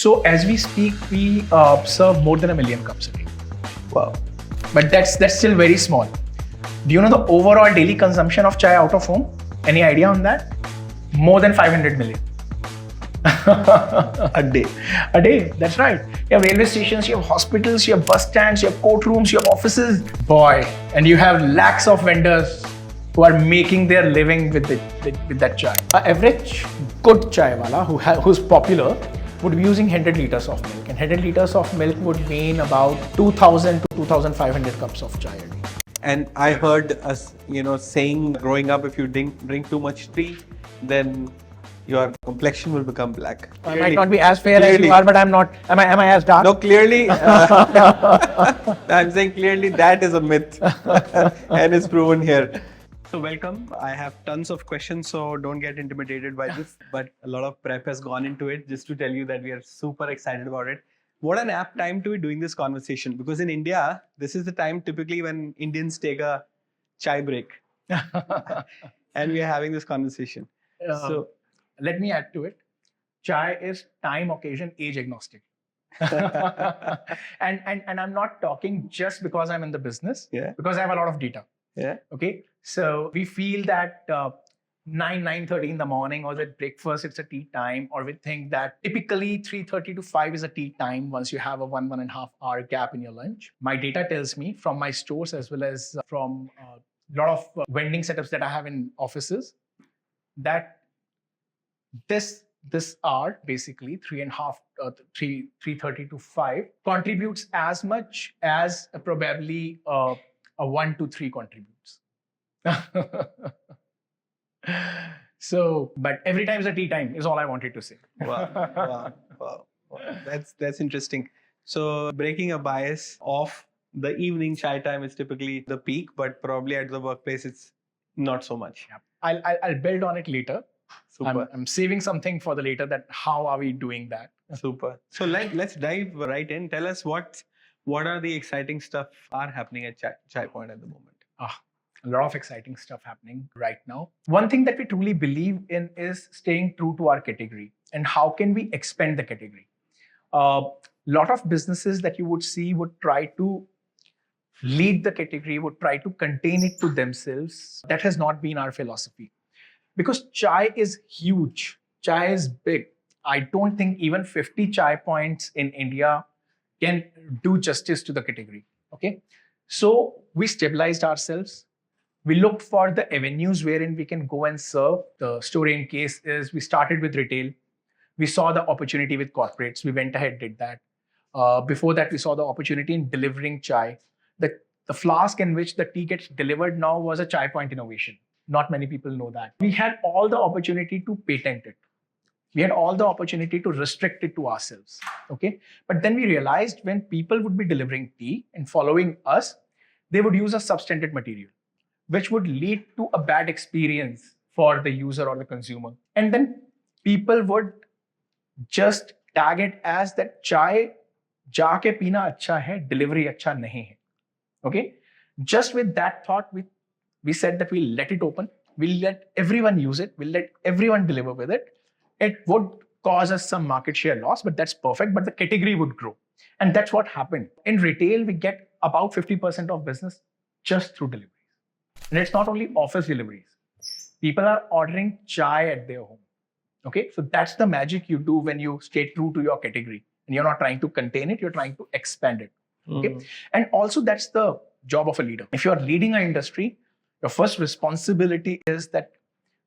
So as we speak, we serve more than 1 million cups a day. Wow. But that's still very small. Do you know the overall daily consumption of chai out of home? Any idea on that? More than 500 million. A day. A day, that's right. You have railway stations, you have hospitals, you have bus stands, you have courtrooms, you have offices. Boy, and you have lakhs of vendors who are making their living with that chai. An average good chai wala who's popular would be using 100 liters of milk. And 100 liters of milk would mean about 2,000 to 2,500 cups of chai a day. And I heard us, saying growing up, if you drink too much tea, then your complexion will become black. I might not be as fair as you are, but I'm not. Am I as dark? No, clearly. I'm saying clearly that is a myth, and it's proven here. So welcome. I have tons of questions, so don't get intimidated by this. But a lot of prep has gone into it just to tell you that we are super excited about it. What an apt time to be doing this conversation, because in India, this is the time typically when Indians take a chai break, and we are having this conversation. So let me add to it. Chai is time, occasion, age agnostic. and I'm not talking just because I'm in the business, because I have a lot of data. Yeah. Okay. So we feel that 9:30 in the morning or at breakfast, it's a tea time, or we think that typically 3:30 to 5 is a tea time once you have a 1.5 hour gap in your lunch. My data tells me from my stores as well as from a lot of vending setups that I have in offices that this hour, basically 3:30 to 5, contributes as much as probably a 1 to 3 contributes. So, but every time is a tea time is all I wanted to say. Wow. That's interesting. So breaking a bias of the evening chai time is typically the peak, but probably at the workplace it's not so much. Yeah. I'll build on it later. Super. I'm saving something for the later, that how are we doing that. Super. So let's dive right in. Tell us what are the exciting stuff are happening at Chai Point at the moment. A lot of exciting stuff happening right now. One thing that we truly believe in is staying true to our category and how can we expand the category. A lot of businesses that you would see would try to lead the category, would try to contain it to themselves. That has not been our philosophy. Because chai is huge. Chai is big. I don't think even 50 chai points in India can do justice to the category. Okay. So we stabilized ourselves. We looked for the avenues wherein we can go and serve. The story in case is we started with retail. We saw the opportunity with corporates. We went ahead, did that. Before that, we saw the opportunity in delivering chai. The flask in which the tea gets delivered now was a chai point innovation. Not many people know that. We had all the opportunity to patent it. We had all the opportunity to restrict it to ourselves. Okay. But then we realized when people would be delivering tea and following us, they would use a substandard material, which would lead to a bad experience for the user or the consumer. And then people would just tag it as that chai jaake peena acha hai, delivery acha nahi hai. Okay. Just with that thought, we said that we'll let it open. We'll let everyone use it. We'll let everyone deliver with it. It would cause us some market share loss, but that's perfect. But the category would grow. And that's what happened. In retail, we get about 50% of business just through deliveries. And it's not only office deliveries. People are ordering chai at their home. Okay, so that's the magic you do when you stay true to your category. And you're not trying to contain it, you're trying to expand it. Okay, and also that's the job of a leader. If you're leading an industry, your first responsibility is that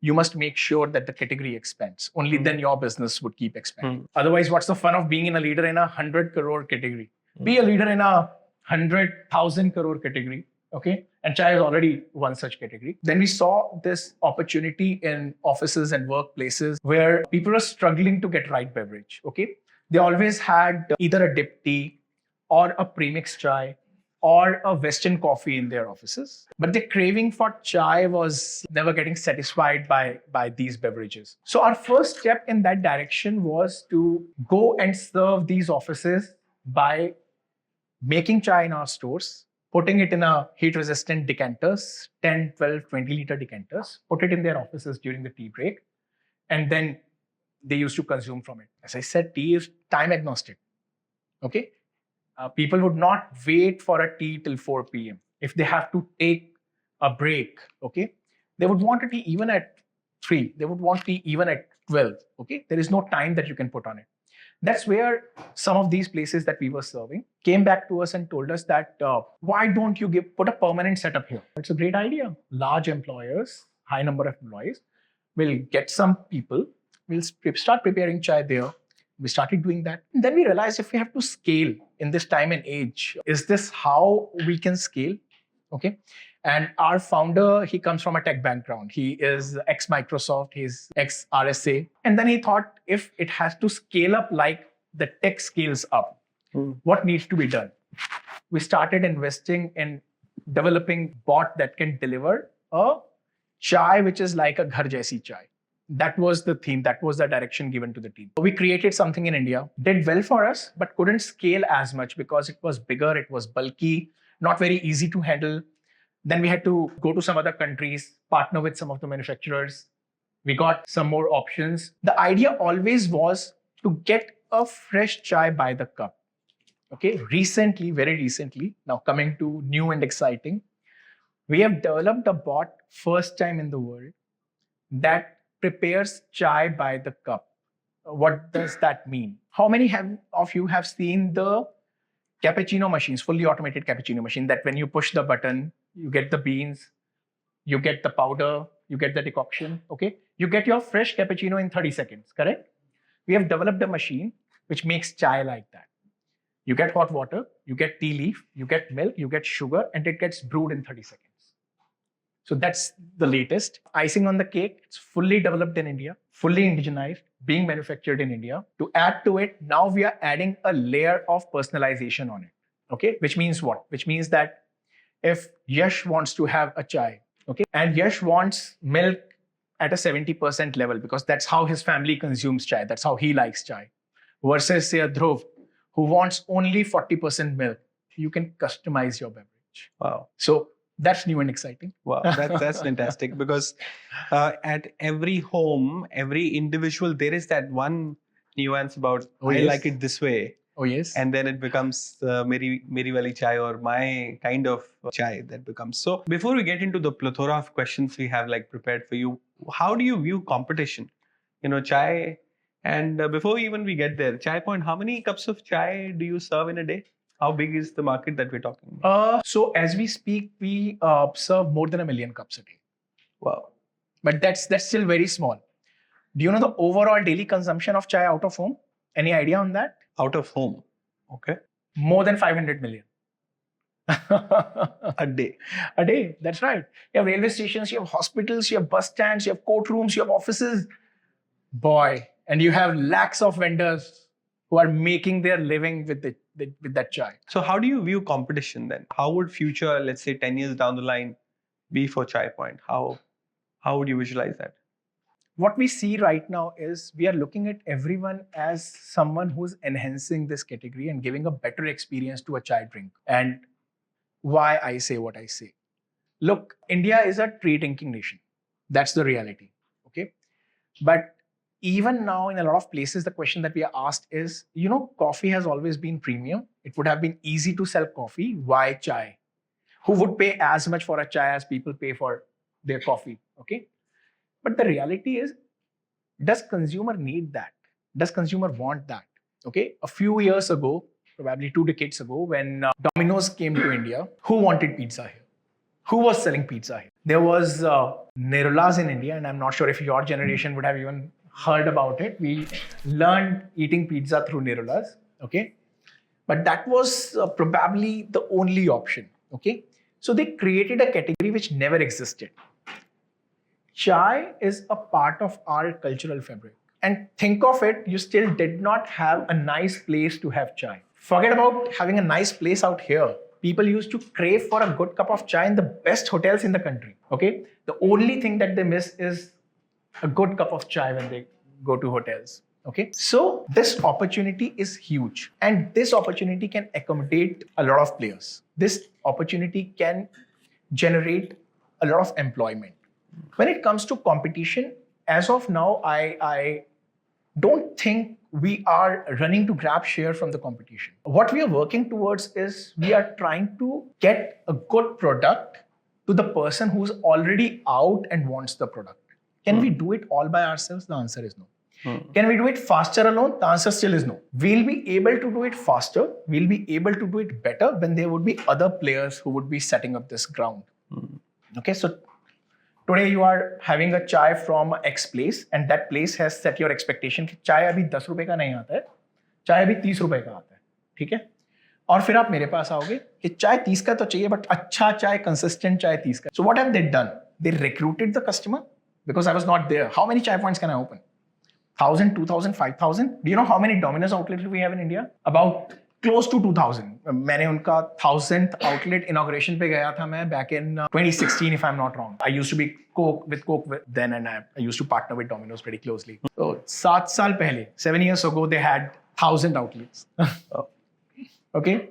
you must make sure that the category expands. Only then your business would keep expanding. Otherwise, what's the fun of being a leader in a 100 crore category? Be a leader in a 100,000 crore category. Okay, and chai is already one such category. Then we saw this opportunity in offices and workplaces where people are struggling to get right beverage. Okay, they always had either a dip tea or a premix chai or a Western coffee in their offices. But the craving for chai was never getting satisfied by these beverages. So our first step in that direction was to go and serve these offices by making chai in our stores, putting it in a heat-resistant decanters, 10, 12, 20-liter decanters, put it in their offices during the tea break, and then they used to consume from it. As I said, tea is time agnostic. Okay, people would not wait for a tea till 4 p.m. If they have to take a break, okay, they would want a tea even at 3. They would want tea even at 12. Okay, there is no time that you can put on it. That's where some of these places that we were serving came back to us and told us that why don't you put a permanent setup here? It's a great idea. Large employers, high number of employees, will get some people, we'll start preparing chai there. We started doing that. And then we realized if we have to scale in this time and age, is this how we can scale? Okay. And our founder, he comes from a tech background. He is ex-Microsoft, he's ex-RSA. And then he thought, if it has to scale up like the tech scales up, what needs to be done? We started investing in developing bot that can deliver a chai, which is like a ghar jaisi chai. That was the theme. That was the direction given to the team. We created something in India, did well for us, but couldn't scale as much because it was bigger, it was bulky, not very easy to handle. Then we had to go to some other countries, partner with some of the manufacturers. We got some more options. The idea always was to get a fresh chai by the cup. Okay, recently, very recently, now coming to new and exciting, we have developed a bot, first time in the world, that prepares chai by the cup. What does that mean? How many of you have seen the cappuccino machines, fully automated cappuccino machine, that when you push the button, you get the beans, you get the powder, you get the decoction, okay? You get your fresh cappuccino in 30 seconds, correct? We have developed a machine which makes chai like that. You get hot water, you get tea leaf, you get milk, you get sugar, and it gets brewed in 30 seconds. So that's the latest. Icing on the cake, it's fully developed in India, fully indigenized, being manufactured in India. To add to it, now we are adding a layer of personalization on it. Okay, which means what? Which means that if Yash wants to have a chai, okay, and Yash wants milk at a 70% level because that's how his family consumes chai, that's how he likes chai, versus say a Dhruv who wants only 40% milk, you can customize your beverage. Wow. So that's new and exciting. Wow, that's fantastic because at every home, every individual, there is that one nuance about I like it this way. Oh, yes. And then it becomes Meri Wali chai or my kind of chai that becomes. So before we get into the plethora of questions we have like prepared for you, how do you view competition? You know, chai. And before even we get there, Chai Point, how many cups of chai do you serve in a day? How big is the market that we're talking about? So as we speak, we serve more than 1 million cups a day. Wow. But that's still very small. Do you know the overall daily consumption of chai out of home? Any idea on that? Out of home. Okay. More than 500 million. A day. A day, that's right. You have railway stations, you have hospitals, you have bus stands, you have courtrooms, you have offices. Boy, and you have lakhs of vendors who are making their living with that chai. So how do you view competition then? How would future, let's say 10 years down the line, be for Chai Point? How would you visualize that? What we see right now is we are looking at everyone as someone who's enhancing this category and giving a better experience to a chai drink. And why I say what I say. Look, India is a tea drinking nation. That's the reality. Okay. But even now, in a lot of places, the question that we are asked is, you know, coffee has always been premium. It would have been easy to sell coffee. Why chai? Who would pay as much for a chai as people pay for their coffee? Okay. But the reality is, does consumer need that? Does consumer want that? Okay. A few years ago, probably 2 decades ago, when Domino's came to India, who wanted pizza here? Who was selling pizza here? There was Nerulas in India, and I'm not sure if your generation would have even heard about it. We learned eating pizza through Nerulas, okay? But that was probably the only option, okay? So they created a category which never existed. Chai is a part of our cultural fabric. And think of it, you still did not have a nice place to have chai. Forget about having a nice place out here. People used to crave for a good cup of chai in the best hotels in the country, okay? The only thing that they miss is a good cup of chai when they go to hotels, okay? So this opportunity is huge, and this opportunity can accommodate a lot of players. This opportunity can generate a lot of employment. When it comes to competition, as of now, I don't think we are running to grab share from the competition. What we are working towards is we are trying to get a good product to the person who's already out and wants the product. Can we do it all by ourselves? The answer is no. Can we do it faster alone? The answer still is no. We'll be able to do it faster. We'll be able to do it better when there would be other players who would be setting up this ground. Okay, so today you are having a chai from X place and that place has set your expectation कि चाय अभी 10 रुपए का नहीं आता है, चाय अभी 30 रुपए का आता है, ठीक है? और फिर आप मेरे पास आओगे कि चाय 30 का तो चाहिए बट अच्छा चाय कंसिस्टेंट चाय 30 का. So what have they done? They recruited the customer because I was not there. How many chai points can I open? 1,000, 2,000, 5,000? Do you know how many Domino's outlets we have in India? About close to 2,000. मैंने उनका 1000th outlet inauguration पे गया था मैं back in 2016 if I'm not wrong. I used to be with Coke then and I used to partner with Domino's pretty closely. So 7 साल पहले, 7 years ago they had 1,000 outlets. Okay?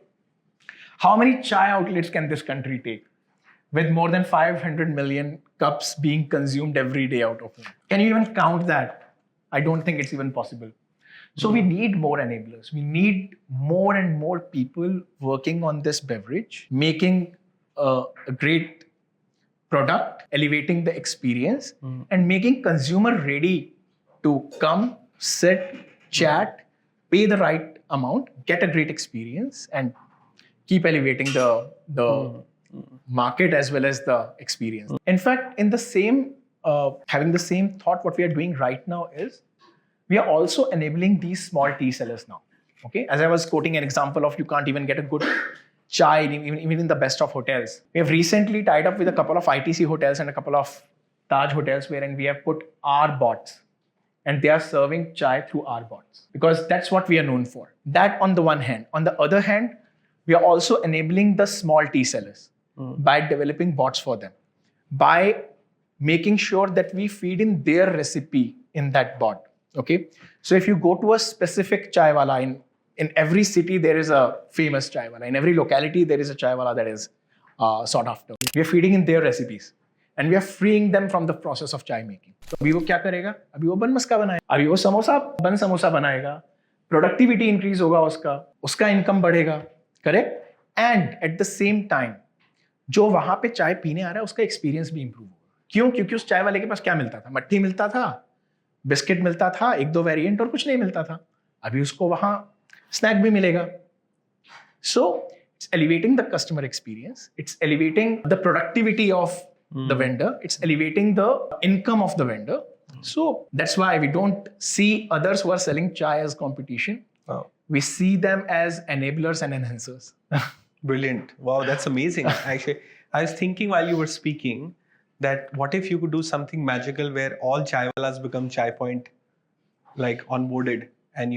How many chai outlets can this country take? With more than 500 million cups being consumed every day out of them. Can you even count that? I don't think it's even possible. So we need more enablers. We need more and more people working on this beverage, making a great product, elevating the experience, and making consumer ready to come, sit, chat, pay the right amount, get a great experience, and keep elevating the market as well as the experience. In fact, in the same having the same thought, what we are doing right now is we are also enabling these small tea sellers now. Okay, as I was quoting an example of you can't even get a good chai even in the best of hotels. We have recently tied up with a couple of ITC hotels and a couple of Taj hotels wherein we have put our bots and they are serving chai through our bots because that's what we are known for. That on the one hand. On the other hand, we are also enabling the small tea sellers by developing bots for them, by making sure that we feed in their recipe in that bot. Okay, so if you go to a specific chai wala in every city there is a famous chai wala. In every locality there is a chai wala that is sought after. We are feeding in their recipes and we are freeing them from the process of chai making. So अभी वो क्या करेगा? अभी वो बन मस्का बनाएगा, अभी वो बन समोसा बनाएगा, productivity increase होगा उसका income बढ़ेगा, correct? And at the same time जो वहां पे चाय पीने आ रहा है उसका एक्सपीरियंस भी इंप्रूव होगा. क्यों? क्योंकि उस चाय वाले के पास क्या मिलता था? मट्ठी मिलता था, बिस्किट मिलता था, 1-2 वेरिएंट और कुछ नहीं मिलता था. अभी उसको वहां स्नैक भी मिलेगा. So it's elevating the customer experience, it's elevating the productivity of the vendor, it's elevating the income of the vendor. So that's why we don't see others who are selling chai as competition. We see them as enablers and enhancers. Brilliant. Wow, that's amazing. Actually, I was thinking while you were speaking that what if you could do something magical where all chai walas become chai point like onboarded and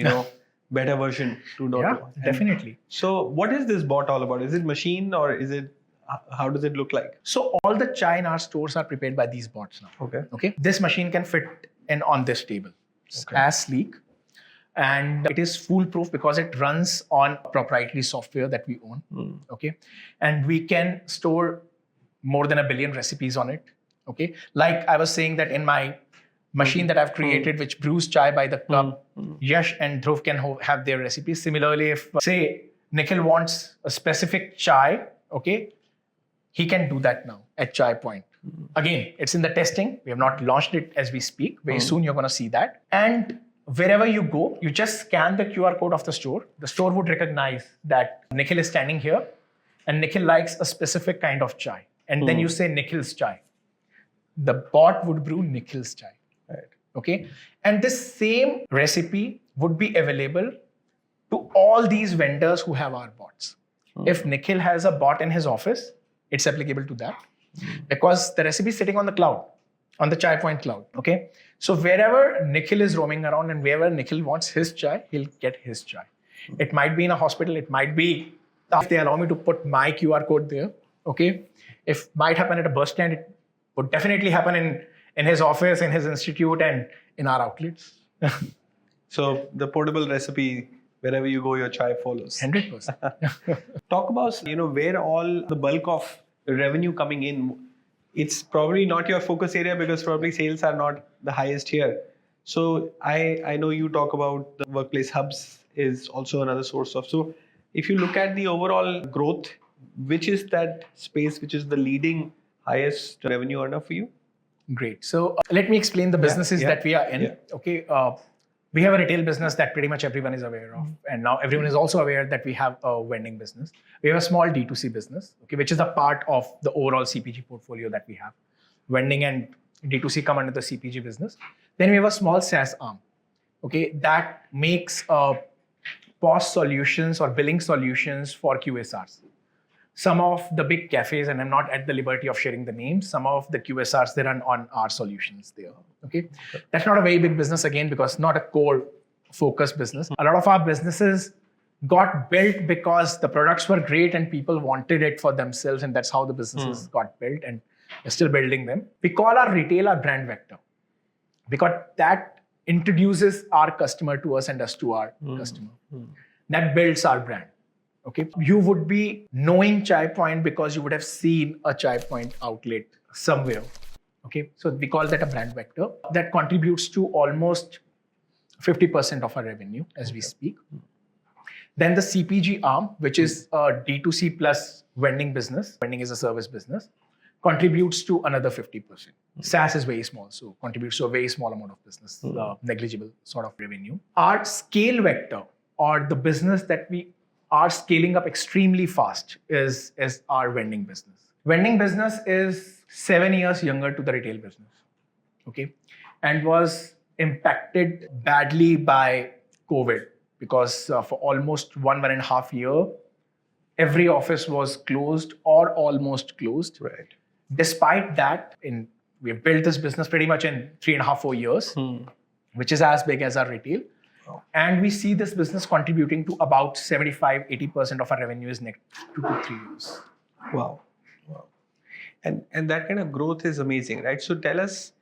better version 2.0. Yeah, definitely. So what is this bot all about? Is it machine or is it, how does it look like? So all the chai in our stores are prepared by these bots now. Okay. This machine can fit in on this table. It's as sleek. And it is foolproof because it runs on proprietary software that we own. Okay. And we can store more than 1 billion recipes on it. Okay. Like I was saying that in my machine that I've created, which brews chai by the cup, Yash and Dhruv can have their recipes. Similarly, if say Nikhil wants a specific chai, okay, he can do that now at Chai Point. Again, it's in the testing. We have not launched it as we speak. Very soon you're going to see that. And wherever you go, you just scan the QR code of the store. The store would recognize that Nikhil is standing here and Nikhil likes a specific kind of chai. And then you say Nikhil's chai. The bot would brew Nikhil's chai. Right. Okay. And this same recipe would be available to all these vendors who have our bots. If Nikhil has a bot in his office, it's applicable to that because the recipe is sitting on the cloud, on the Chai Point cloud. Okay. So wherever Nikhil is roaming around and wherever Nikhil wants his chai, he'll get his chai. It might be in a hospital. It might be, if they allow me to put my QR code there. Okay. If might happen at a bus stand, it would definitely happen in his office, in his institute and in our outlets. So the portable recipe, wherever you go, your chai follows. 100%. Talk about, where all the bulk of the revenue coming in. It's probably not your focus area because probably sales are not the highest here. So I know you talk about the workplace hubs is also another source of. So if you look at the overall growth, which is that space which is the leading highest revenue earner for you? Great. So let me explain the businesses that we are in. Yeah. Okay. We have a retail business that pretty much everyone is aware of. And now everyone is also aware that we have a vending business. We have a small D2C business, okay, which is a part of the overall CPG portfolio that we have. Vending and D2C come under the CPG business. Then we have a small SaaS arm, okay, that makes POS solutions or billing solutions for QSRs. Some of the big cafes, and I'm not at the liberty of sharing the names, some of the QSRs, they run on our solutions there. Okay. That's not a very big business again, because not a core focus business. A lot of our businesses got built because the products were great and people wanted it for themselves, and that's how the businesses got built, and we're still building them. We call our retail our brand vector, because that introduces our customer to us and us to our customer. That builds our brand. Okay, you would be knowing Chai Point because you would have seen a Chai Point outlet somewhere. Okay, so we call that a brand vector that contributes to almost 50% of our revenue as we speak. Then the CPG arm, which is a D2C plus vending business, vending is a service business, contributes to another 50%. SaaS is very small, so contributes to a very small amount of business, negligible sort of revenue. Our scale vector, or the business that we are scaling up extremely fast, is our vending business. Vending business is 7 years younger to the retail business, okay, and was impacted badly by COVID, because for almost 1.5 years, every office was closed or almost closed. Right. Despite that, we have built this business pretty much in 3.5, 4 years, which is as big as our retail. And we see this business contributing to about 75-80% of our revenues next 2 to 3 years. Wow. And that kind of growth is amazing, right? So tell us,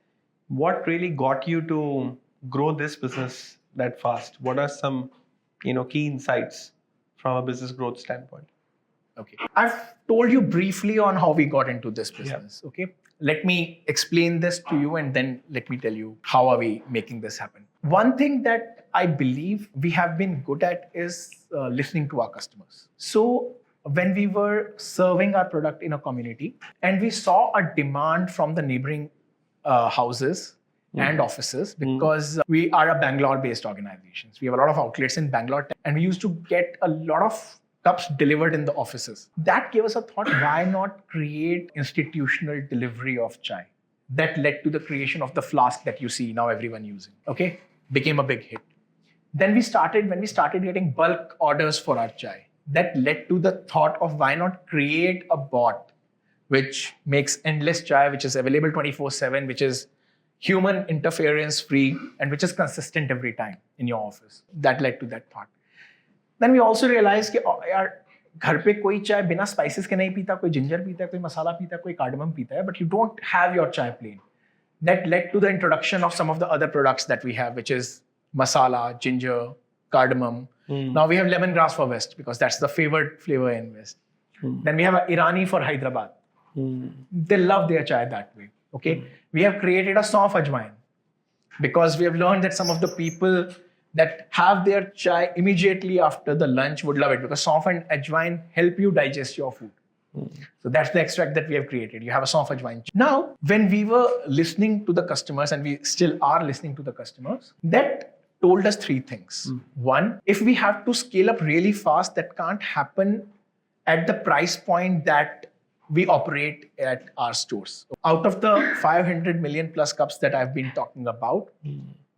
what really got you to grow this business that fast? What are some, key insights from a business growth standpoint? Okay, I've told you briefly on how we got into this business. Yeah. Okay, let me explain this to you, and then let me tell you how are we making this happen. One thing that I believe we have been good at is listening to our customers. So when we were serving our product in a community and we saw a demand from the neighboring houses and offices, because we are a Bangalore-based organization. We have a lot of outlets in Bangalore, and we used to get a lot of cups delivered in the offices. That gave us a thought, why not create institutional delivery of chai? That led to the creation of the flask that you see now everyone using. Okay, became a big hit. Then when we started getting bulk orders for our chai, that led to the thought of why not create a bot which makes endless chai, which is available 24/7, which is human interference free, and which is consistent every time in your office. That led to that thought. Then we also realized कि यार घर पे कोई चाय बिना spices के नहीं पीता, कोई ginger पीता है, कोई मसाला पीता है, कोई cardamom पीता है, but you don't have your chai plain. That led to the introduction of some of the other products that we have, which is masala, ginger, cardamom. Now we have lemongrass for West, because that's the favored flavor in West. Then we have Irani for Hyderabad. They love their chai that way. Okay, we have created a saunf ajwain, because we have learned that some of the people that have their chai immediately after the lunch would love it, because saunf and ajwain help you digest your food. So that's the extract that we have created. You have a saunf ajwain. Now, when we were listening to the customers, and we still are listening to the customers, that told us 3 things. One, if we have to scale up really fast, that can't happen at the price point that we operate at our stores. Out of the 500 million plus cups that I've been talking about,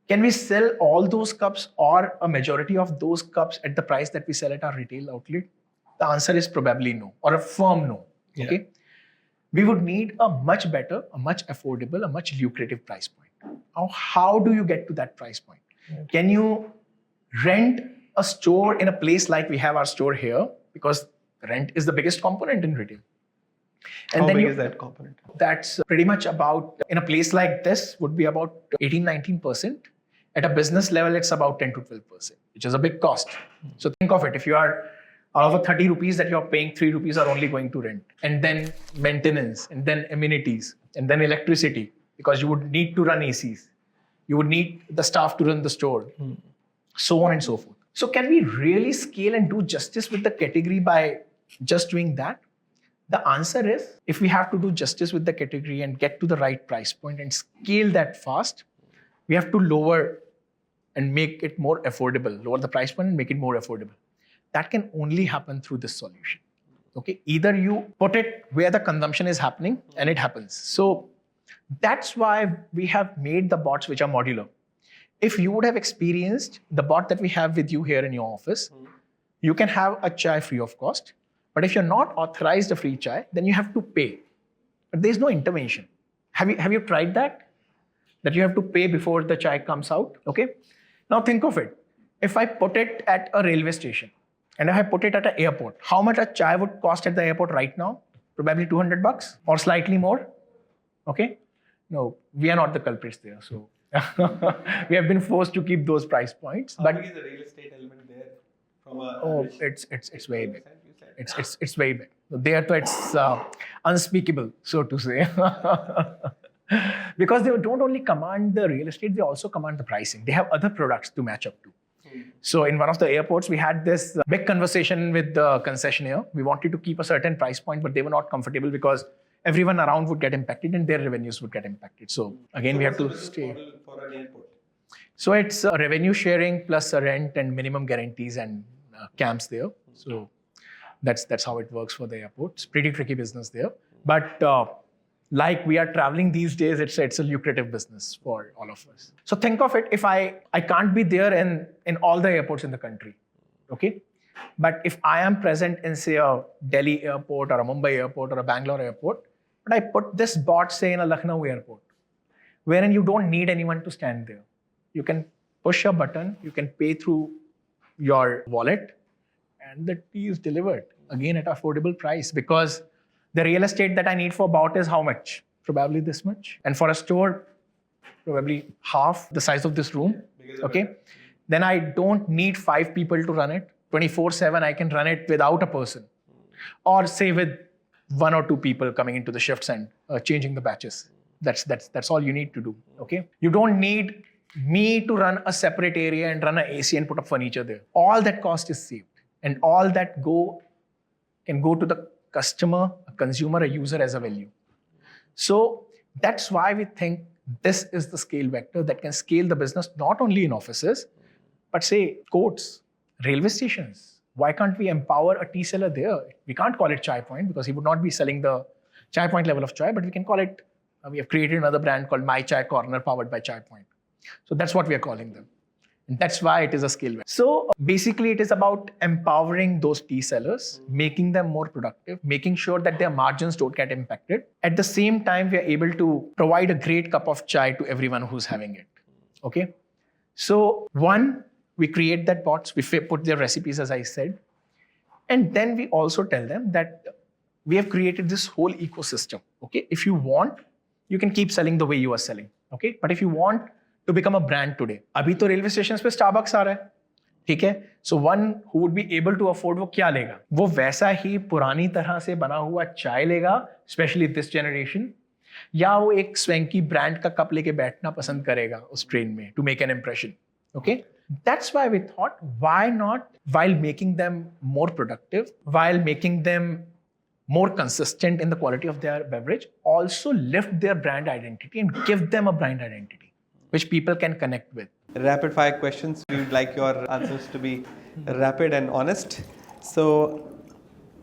can we sell all those cups or a majority of those cups at the price that we sell at our retail outlet? The answer is probably no, or a firm no. Yeah. Okay, we would need a much better, a much affordable, a much lucrative price point. Now, how do you get to that price point? Yeah. Can you rent a store in a place like we have our store here? Because rent is the biggest component in retail. And how then big is that component? That's pretty much about, in a place like this, would be about 18-19%. At a business level, it's about 10 to 12%, which is a big cost. So think of it. If you are, out of 30 rupees that you're paying, 3 rupees are only going to rent. And then maintenance, and then amenities, and then electricity, because you would need to run ACs. You would need the staff to run the store, so on and so forth. So can we really scale and do justice with the category by just doing that? The answer is, if we have to do justice with the category and get to the right price point and scale that fast, we have to lower and make it more affordable, lower the price point and make it more affordable. That can only happen through this solution. Okay, either you put it where the consumption is happening and it happens. So that's why we have made the bots which are modular. If you would have experienced the bot that we have with you here in your office, you can have a chai free of cost. But if you're not authorized a free chai, then you have to pay. But there's no intervention. Have you tried that? That you have to pay before the chai comes out? Okay. Now think of it. If I put it at a railway station and if I put it at an airport, how much a chai would cost at the airport right now? Probably $200 or slightly more. Okay. No, we are not the culprits there. So we have been forced to keep those price points. How big is the real estate element there? From a It's very big. It's very big. There, to it's unspeakable, so to say. Because they don't only command the real estate, they also command the pricing. They have other products to match up to. So in one of the airports, we had this big conversation with the concessionaire. We wanted to keep a certain price point, but they were not comfortable because everyone around would get impacted and their revenues would get impacted. So again, we have to stay. For an airport? So it's a revenue sharing plus a rent and minimum guarantees and camps there. So that's how it works for the airport. It's pretty tricky business there. But like we are traveling these days, it's a lucrative business for all of us. So think of it, if I can't be there in all the airports in the country, okay? But if I am present in, say, a Delhi airport or a Mumbai airport or a Bangalore airport, but I put this bot, say, in a Lucknow airport, wherein you don't need anyone to stand there. You can push a button, you can pay through your wallet, and the tea is delivered, again at affordable price, because the real estate that I need for bot is how much? Probably this much. And for a store, probably half the size of this room, okay? Then I don't need 5 people to run it. 24/7, I can run it without a person. Or say with 1 or 2 people coming into the shifts and changing the batches. That's all you need to do, okay? You don't need me to run a separate area and run an AC and put up furniture there. All that cost is saved. And all that can go to the customer, a consumer, a user as a value. So that's why we think this is the scale vector that can scale the business not only in offices, but say courts, railway stations. Why can't we empower a tea seller there? We can't call it Chai Point because he would not be selling the Chai Point level of chai, but we can call it, we have created another brand called My Chai Corner powered by Chai Point. So that's what we are calling them. And that's why it is a scale vector. So basically it is about empowering those tea sellers, making them more productive, making sure that their margins don't get impacted. At the same time, we are able to provide a great cup of chai to everyone who's having it. Okay. So one, we create that bots, we put their recipes, as I said. And then we also tell them that we have created this whole ecosystem. Okay. If you want, you can keep selling the way you are selling. Okay. But if you want to become a brand today, अभी तो railway stations पे Starbucks आ रहा है, ठीक है? So one who would be able to afford, वो क्या लेगा? वो वैसा ही पुरानी तरह से बना हुआ चाय लेगा, especially this generation, या वो एक swanky brand का कप लेके बैठना पसंद करेगा उस ट्रेन में to make an impression. Okay? That's why we thought, why not, while making them more productive, while making them more consistent in the quality of their beverage, also lift their brand identity and give them a brand identity, which people can connect with. Rapid fire questions. We would like your answers to be rapid and honest. So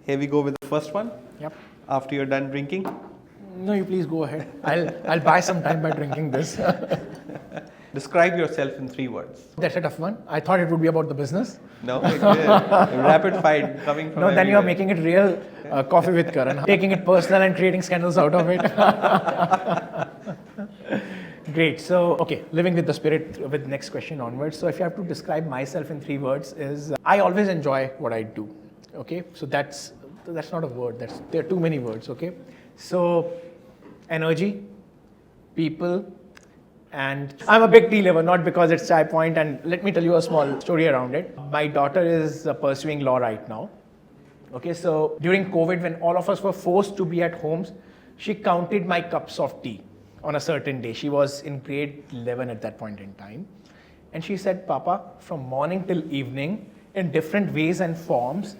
here we go with the first one. Yep. After you're done drinking. No, you please go ahead. I'll buy some time by drinking this. Describe yourself in 3 words. That's a tough one. I thought it would be about the business. No, rapid fire coming from. No, then everywhere. you're making it real coffee with Karan, taking it personal and creating scandals out of it. Great. So, okay, living with the spirit with next question onwards. So if you have to describe myself in 3 words is, I always enjoy what I do. Okay, so that's not a word. There are too many words. Okay, so energy, people, and I'm a big tea lover, not because it's Chai Point. And let me tell you a small story around it. My daughter is pursuing law right now. Okay, so during COVID, when all of us were forced to be at homes, she counted my cups of tea. on a certain day. She was in grade 11 at that point in time. And she said, Papa, from morning till evening, in different ways and forms,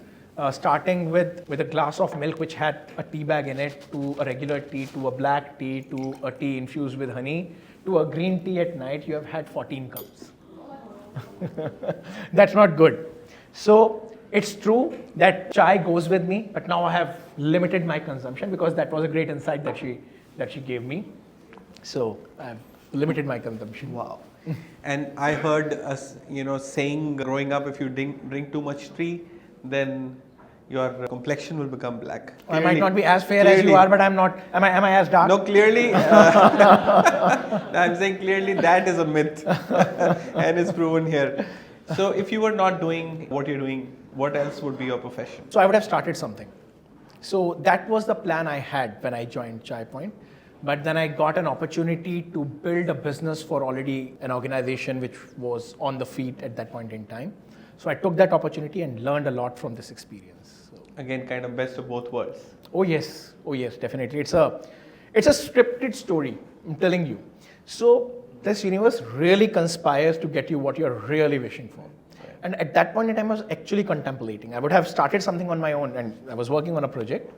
starting with a glass of milk which had a tea bag in it, to a regular tea, to a black tea, to a tea infused with honey, to a green tea at night, you have had 14 cups. That's not good. So it's true that chai goes with me, but now I have limited my consumption because that was a great insight that she gave me. So I've limited my consumption. Wow. And I heard us, saying growing up, if you drink too much tea, then your complexion will become black. I might not be as fair as you are, but I'm not. Am I as dark? No, clearly. I'm saying clearly that is a myth, and it's proven here. So, if you were not doing what you're doing, what else would be your profession? So I would have started something. So that was the plan I had when I joined Chai Point. But then I got an opportunity to build a business for already an organization which was on the feet at that point in time. So I took that opportunity and learned a lot from this experience. So, again, kind of best of both worlds. Oh yes, definitely. It's a scripted story, I'm telling you. So this universe really conspires to get you what you're really wishing for. And at that point in time, I was actually contemplating. I would have started something on my own, and I was working on a project,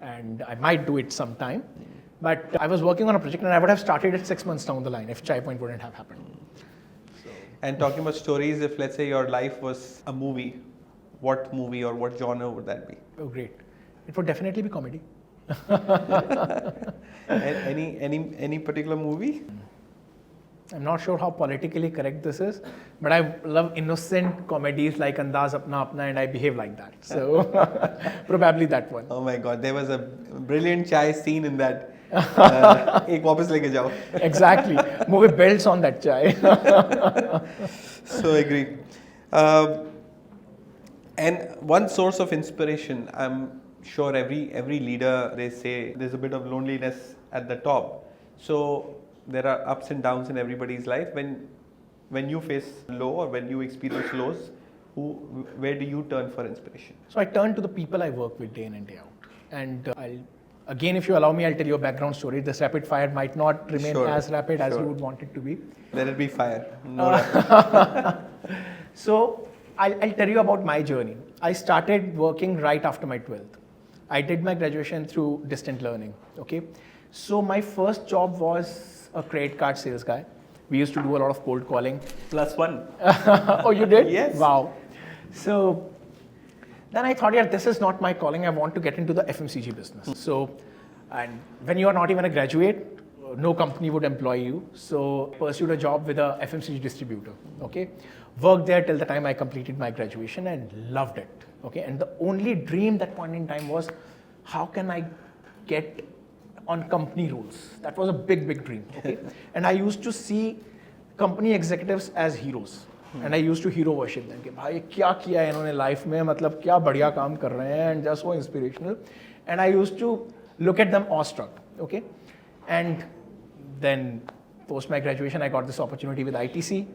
and I might do it sometime. But I was working on a project, and I would have started it 6 months down the line if Chai Point wouldn't have happened. So. And talking about stories, if let's say your life was a movie, what movie or what genre would that be? Oh, great! It would definitely be comedy. Any particular movie? I'm not sure how politically correct this is, but I love innocent comedies like Andaz Apna Apna, and I behave like that. So probably that one. Oh my God, there was a brilliant chai scene in that. Ek वापस लेके जाओ. Exactly. Movie builds on that chai. So agree. And one source of inspiration, I'm sure every leader, they say there's a bit of loneliness at the top. So there are ups and downs in everybody's life. When you face low or when you experience lows, where do you turn for inspiration? So I turn to the people I work with day in and day out. And again, if you allow me, I'll tell you a background story. This rapid fire might not remain as rapid as you would want it to be. Let it be fire. No rapid. So I'll tell you about my journey. I started working right after my 12th. I did my graduation through distant learning. Okay. So my first job was a credit card sales guy. We used to do a lot of cold calling. +1. Oh, you did? Yes. Wow. So then I thought, yeah, this is not my calling. I want to get into the FMCG business. So, and when you are not even a graduate, no company would employ you. So pursued a job with a FMCG distributor. Okay. Worked there till the time I completed my graduation and loved it. Okay. And the only dream that point in time was, how can I get on company rules? That was a big, big dream. Okay. And I used to see company executives as heroes. And I used to hero worship them. कि भाई क्या किया है इन्होंने life में, मतलब क्या बढ़िया काम कर रहे हैं, and just so inspirational. And I used to look at them awestruck. Okay. And then post my graduation, I got this opportunity with ITC,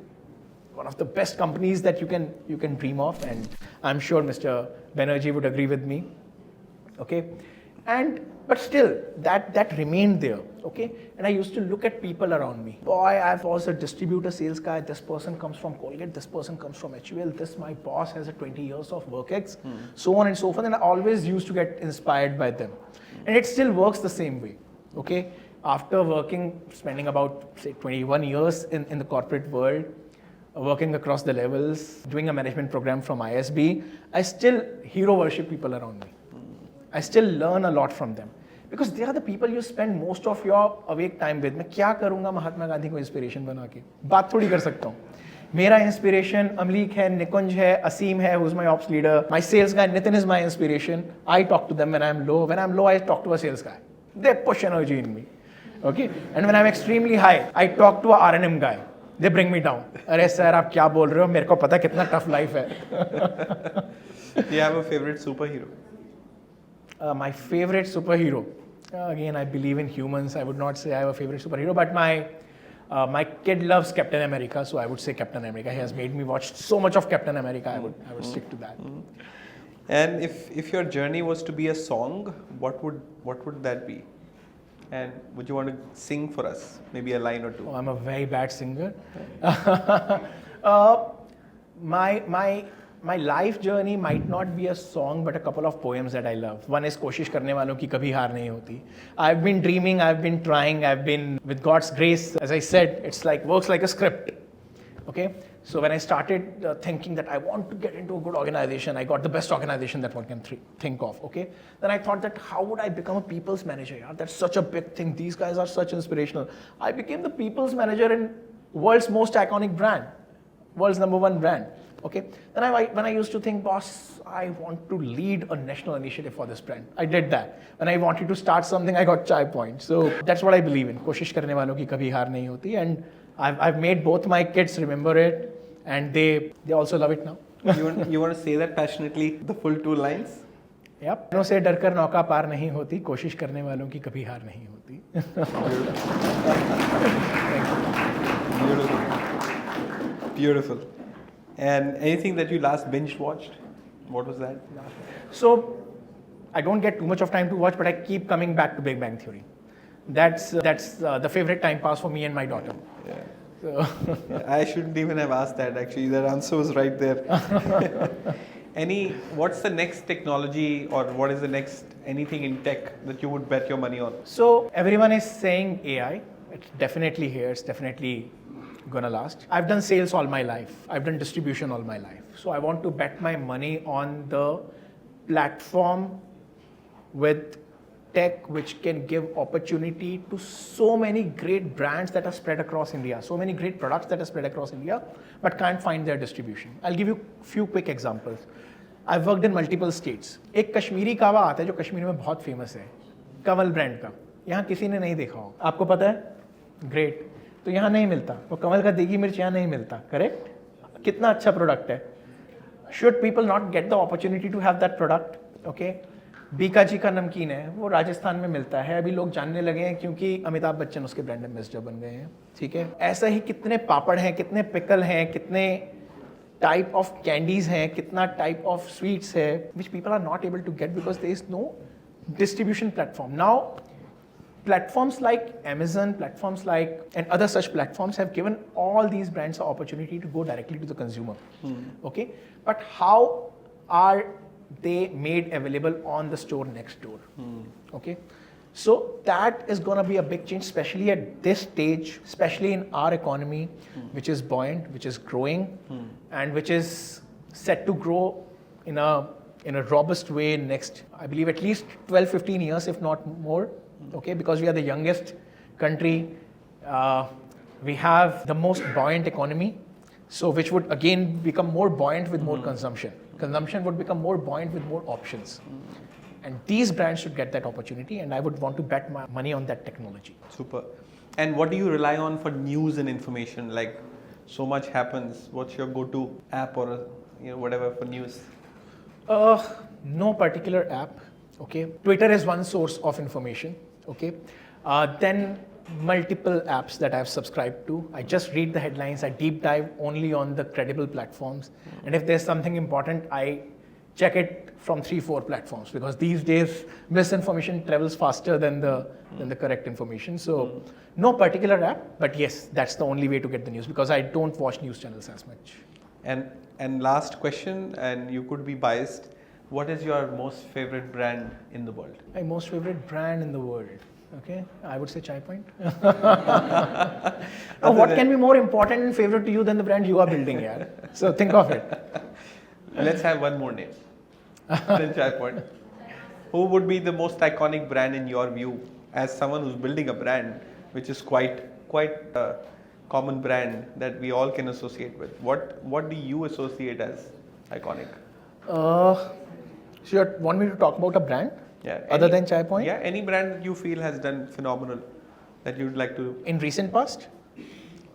one of the best companies that you can dream of, and I'm sure Mr. Banerjee would agree with me. Okay. But still, that remained there, okay? And I used to look at people around me. Boy, I was a distributor sales guy. This person comes from Colgate. This person comes from HUL. My boss has a 20 years of work ex, so on and so forth. And I always used to get inspired by them. And it still works the same way, okay? After spending about, say, 21 years in the corporate world, working across the levels, doing a management program from ISB, I still hero worship people around me. I still learn a lot from them because they are the people you spend most of your awake time with. मैं क्या करूँगा महात्मा गांधी को inspiration बना के? बात थोड़ी कर सकता हूँ. मेरा इंस्पिरेशन अमलीक है, निकुंज है, असीम है, who's my ops leader. My sales guy Nitin is my inspiration. I talk to them when I'm low. When I'm low, I talk to a sales guy. They push energy in me. Okay? And when I'm extremely high, I talk to a R&M guy. They bring me down. अरे sir आप क्या बोल रहे हो? मेरे को पता है कितना tough life है. Do you have a favorite superhero? My favorite superhero. Again, I believe in humans. I would not say I have a favorite superhero, but my kid loves Captain America, so I would say Captain America. He has made me watch so much of Captain America. I would stick to that. And if your journey was to be a song, what would that be? And would you want to sing for us? Maybe a line or two. Oh, I'm a very bad singer. uh, my life journey might not be a song, but a couple of poems that I love. One is कोशिश करने वालों की कभी हार नहीं होती. I've been dreaming, I've been trying, I've been, with God's grace, as I said, it's like, works like a script. Okay? So when I started thinking that I want to get into a good organization, I got the best organization that one can think of, okay? Then I thought that how would I become a people's manager? Yeah? That's such a big thing. These guys are such inspirational. I became the people's manager in world's most iconic brand, world's #1 brand, okay? Then when I used to think, boss, I want to lead a national initiative for this brand. I did that. When I wanted to start something, I got Chai Point. So that's what I believe in. कोशिश करने वालों की कभी हार नहीं होती. And I've made both my kids remember it. And they also love it now. You want to say that passionately, the full 2 lines? Yep. No से डरकर नौका पार नहीं होती, कोशिश करने वालों की कभी हार नहीं होती. Beautiful. Beautiful. And anything that you last binge watched? What was that? So, I don't get too much of time to watch, but I keep coming back to Big Bang Theory. That's the favorite time pass for me and my daughter. Yeah. So I shouldn't even have asked that. Actually, that answer was right there. What's the next technology, or what is the next anything in tech that you would bet your money on? So everyone is saying AI. It's definitely here. It's definitely gonna last. I've done sales all my life. I've done distribution all my life. So I want to bet my money on the platform with tech which can give opportunity to so many great brands that are spread across India, so many great products that are spread across India, but can't find their distribution. I'll give you a few quick examples. I've worked in multiple states. एक कश्मीरी कावा आता है जो कश्मीर में बहुत famous है, Kanwal brand का. यहाँ किसी ने नहीं देखा हो. आपको पता है? ग्रेट. तो यहाँ नहीं मिलता. वो कंवल का देगी मिर्च यहाँ नहीं मिलता. करेक्ट? कितना अच्छा प्रोडक्ट है. Should people not get the opportunity to have that product? Okay. Bika जी का नमकीन है, वो राजस्थान में मिलता है. अभी लोग जानने लगे हैं क्योंकि अमिताभ बच्चन उसके ब्रांड एम्बेसडर बन गए हैं. ठीक है. ऐसा ही कितने पापड़ हैं, कितने पिकल हैं, कितने टाइप ऑफ कैंडीज हैं, कितना टाइप ऑफ स्वीट्स है, which people are not able to get because there is no distribution platform. Now, platforms like Amazon, platforms like and other such platforms have given all these brands the opportunity to go directly to the consumer. Okay, but how are they made available on the store next door? Okay, so that is going to be a big change, especially at this stage, especially in our economy, which is buoyant, which is growing, and which is set to grow in a robust way next, I believe, at least 12-15 years, if not more. Okay, because we are the youngest country, we have the most buoyant economy, so which would again become more buoyant with more consumption. Consumption would become more buoyant with more options. And these brands should get that opportunity, and I would want to bet my money on that technology. Super. And what do you rely on for news and information? Like, so much happens. What's your go-to app or whatever for news? No particular app. Okay. Twitter is one source of information. Okay. Then multiple apps that I've subscribed to. I just read the headlines. I deep dive only on the credible platforms. And if there's something important, I check it from 3-4 platforms, because these days misinformation travels faster than the correct information. So no particular app, but yes, that's the only way to get the news, because I don't watch news channels as much. And last question, and you could be biased, what is your most favorite brand in the world? My most favorite brand in the world. Okay, I would say Chai Point. What can be more important and favorite to you than the brand you are building here? So think of it. Let's have one more name than Chai Point. Who would be the most iconic brand in your view, as someone who's building a brand which is quite a common brand that we all can associate with? What do you associate as iconic? So you want me to talk about a brand? Yeah. Other than Chai Point? Yeah, any brand that you feel has done phenomenal that you'd like to... In recent past?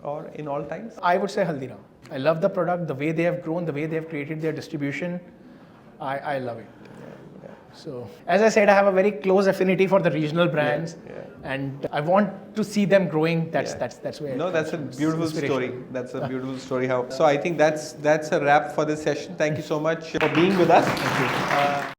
Or in all times? I would say Haldiram. I love the product, the way they have grown, the way they have created their distribution. I love it. Yeah. So, as I said, I have a very close affinity for the regional brands, and I want to see them growing. That's where. No, that's a beautiful story. That's a beautiful story. So I think that's a wrap for this session. Thank you so much for being with us. Thank you.